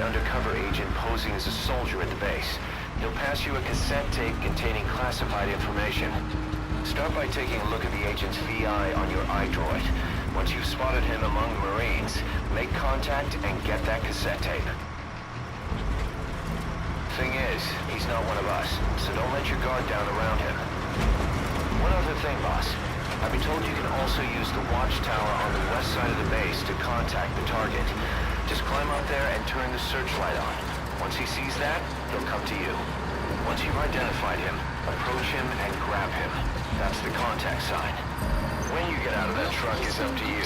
the undercover agent posing as a soldier at the base. He'll pass you a cassette tape containing classified information. Start by taking a look at the agent's VI on your iDroid. Once you've spotted him among the Marines, make contact and get that cassette tape. Thing is, he's not one of us, so don't let your guard down around him. One other thing, boss. I've been told you can also use the watchtower on the west side of the base to contact the target. Just climb up there and turn the searchlight on. Once he sees that, he'll come to you. Once you've identified him, approach him and grab him. That's the contact sign. When you get out of that truck, it's up to you.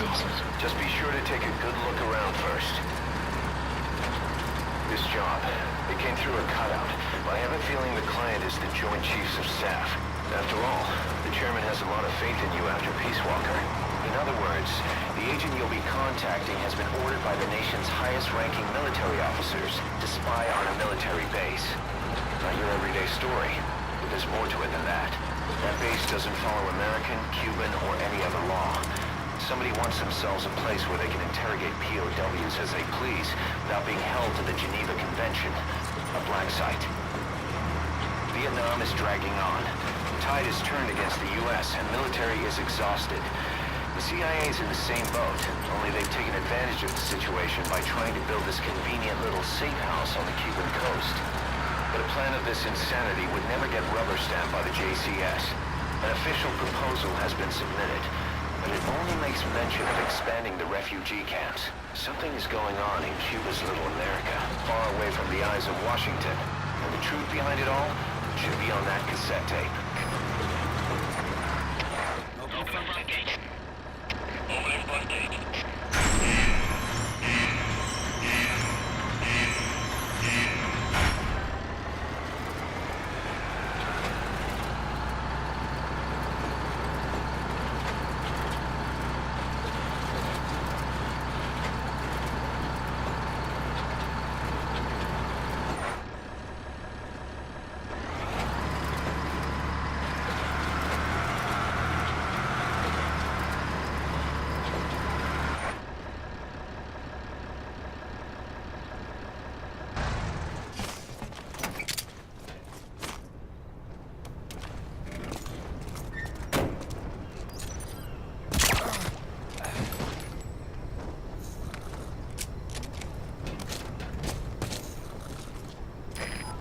Just be sure to take a good look around first. This job, it came through a cutout, but I have a feeling the client is the Joint Chiefs of Staff. After all, the chairman has a lot of faith in you after Peace Walker. In other words, the agent you'll be contacting has been ordered by the nation's highest-ranking military officers to spy on a military base. Not your everyday story, but there's more to it than that. That base doesn't follow American, Cuban, or any other law. Somebody wants themselves a place where they can interrogate POWs as they please without being held to the Geneva Convention. A black site. Vietnam is dragging on. The tide has turned against the U.S. and military is exhausted. The CIA is in the same boat, only they've taken advantage of the situation by trying to build this convenient little safe house on the Cuban coast. But a plan of this insanity would never get rubber stamped by the JCS. An official proposal has been submitted, but it only makes mention of expanding the refugee camps. Something is going on in Cuba's little America, far away from the eyes of Washington. And the truth behind it all should be on that cassette tape. Open floodgate. Open floodgate.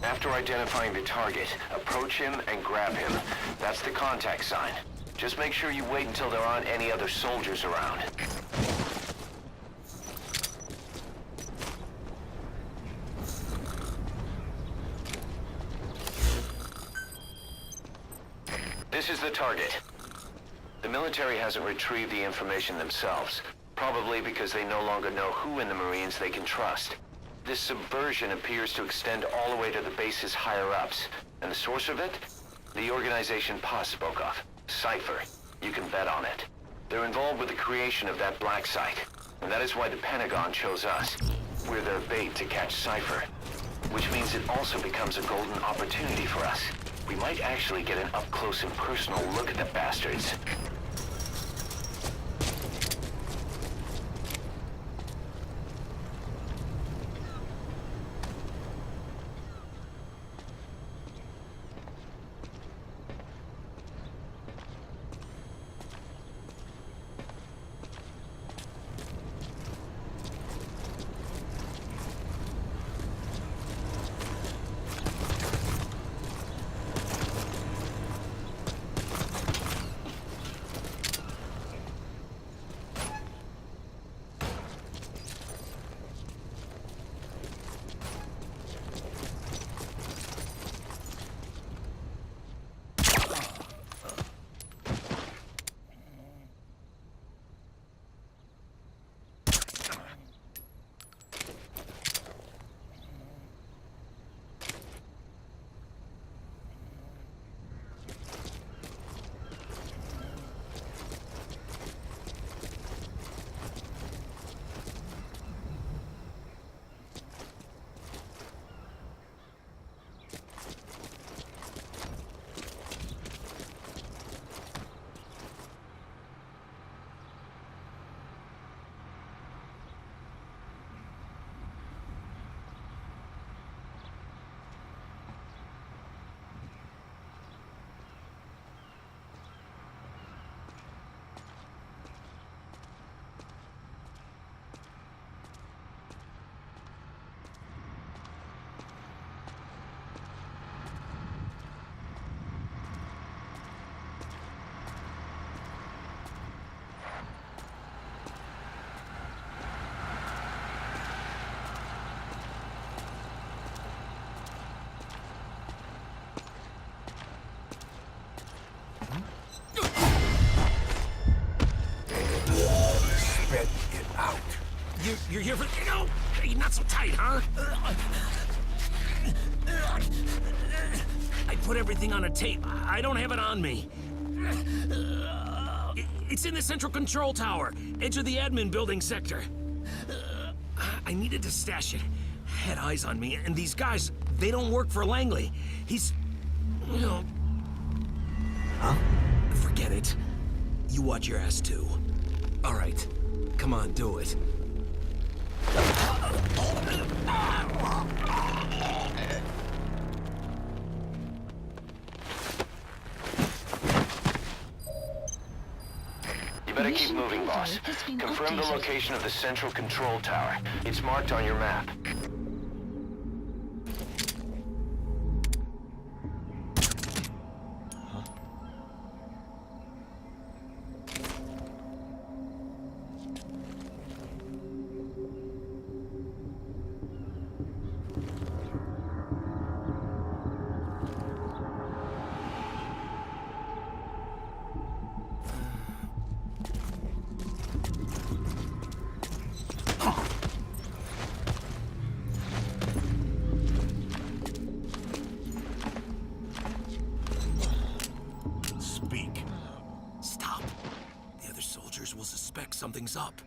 After identifying the target, approach him and grab him. That's the contact sign. Just make sure you wait until there aren't any other soldiers around. This is the target. The military hasn't retrieved the information themselves, probably because they no longer know who in the Marines they can trust. This subversion appears to extend all the way to the base's higher-ups. And the source of it? The organization Pa spoke of. Cypher. You can bet on it. They're involved with the creation of that black site. And that is why the Pentagon chose us. We're their bait to catch Cypher. Which means it also becomes a golden opportunity for us. We might actually get an up-close and personal look at the bastards. You're here for... No! You're not so tight, huh? I put everything on a tape. I don't have it on me. It's in the central control tower. Edge of the admin building sector. I needed to stash it. Had eyes on me, and these guys, they don't work for Langley. He's... you know... Huh? Forget it. You watch your ass, too. All right. Come on, do it. You better keep moving, boss. Confirm the location of the central control tower. It's marked on your map. Will suspect something's up.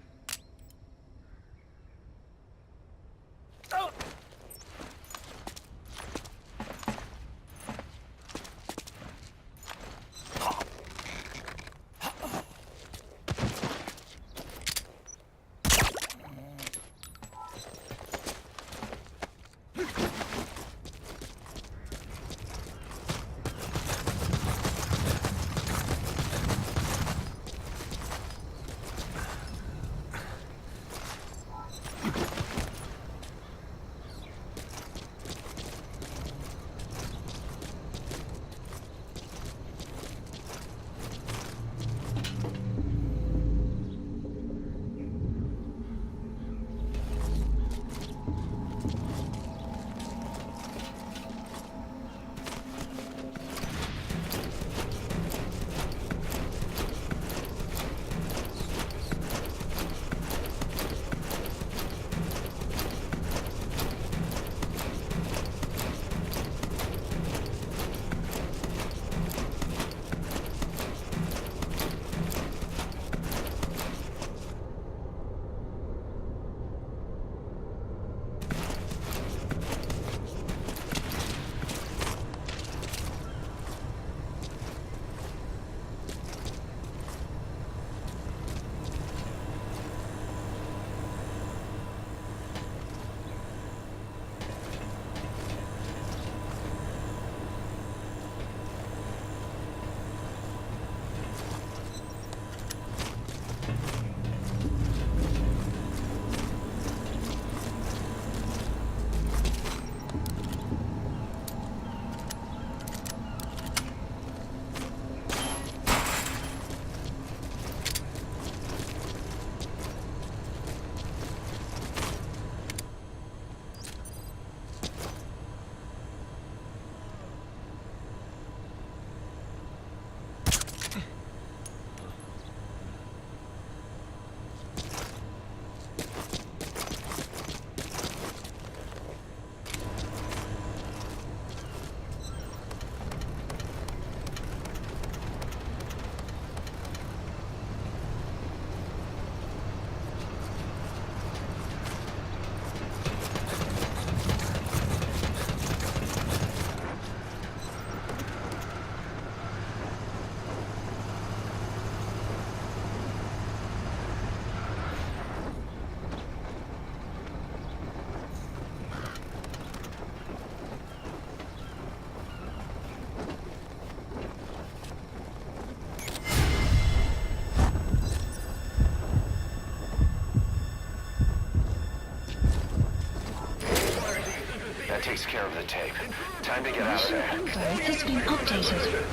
That takes care of the tape. Time to get out of there. Info has been updated.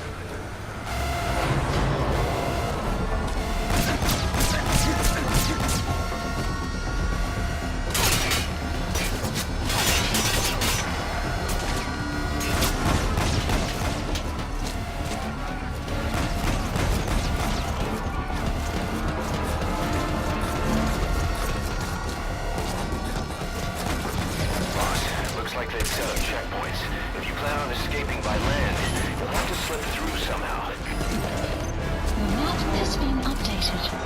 updated.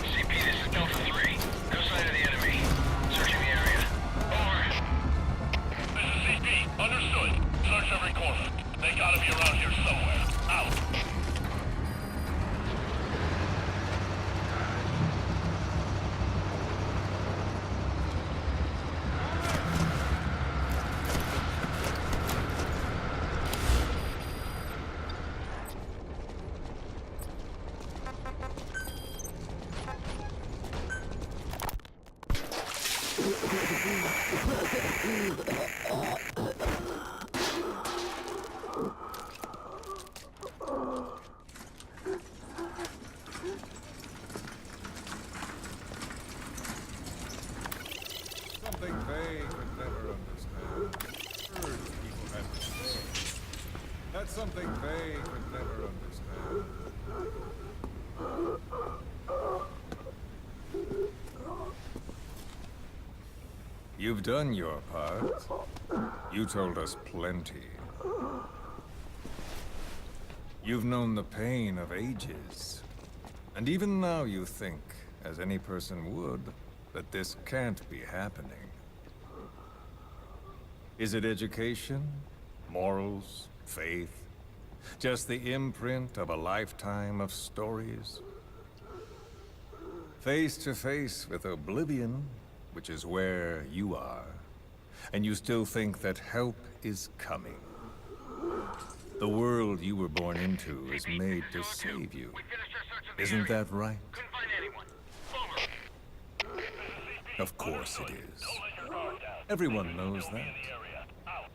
CP, this is Delta 3. No sign of the enemy. Searching the area. Over. This is CP. Understood. Search every corner. They gotta be around here somewhere. Out. Something they could never understand. Urge people have to say. That's something they could never understand. You've done your part. You told us plenty. You've known the pain of ages. And even now you think, as any person would, that this can't be happening. Is it education? Morals? Faith? Just the imprint of a lifetime of stories? Face to face with oblivion, which is where you are, and you still think that help is coming. The world you were born into is made to save you. Isn't that right? Couldn't find anyone. Over. Of course it is. Everyone knows that.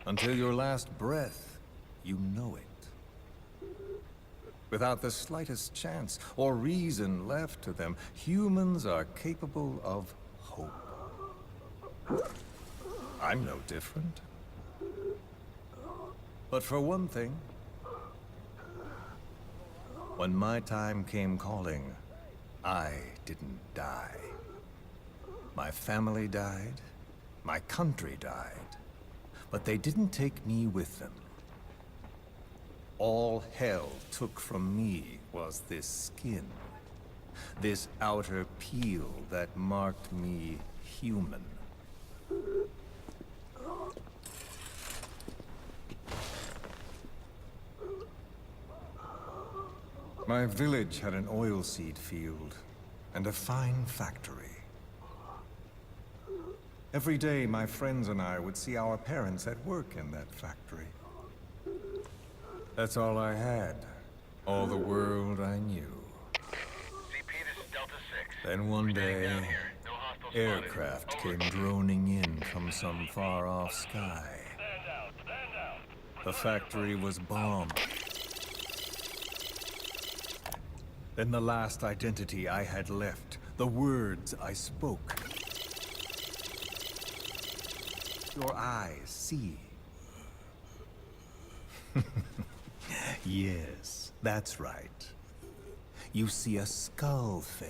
Until your last breath, you know it. Without the slightest chance or reason left to them, humans are capable of hope. I'm no different. But for one thing, when my time came calling, I didn't die. My family died, my country died, but they didn't take me with them. All hell took from me was this skin, this outer peel that marked me human. My village had an oilseed field and a fine factory. Every day, my friends and I would see our parents at work in that factory. That's all I had. All the world I knew. CP, this is Delta 6. Then one day, Down here. No hostiles aircraft came droning in from some far-off sky. The factory was bombed. Then the last identity I had left, the words I spoke. Your eyes see. Yes, that's right. You see a skull face.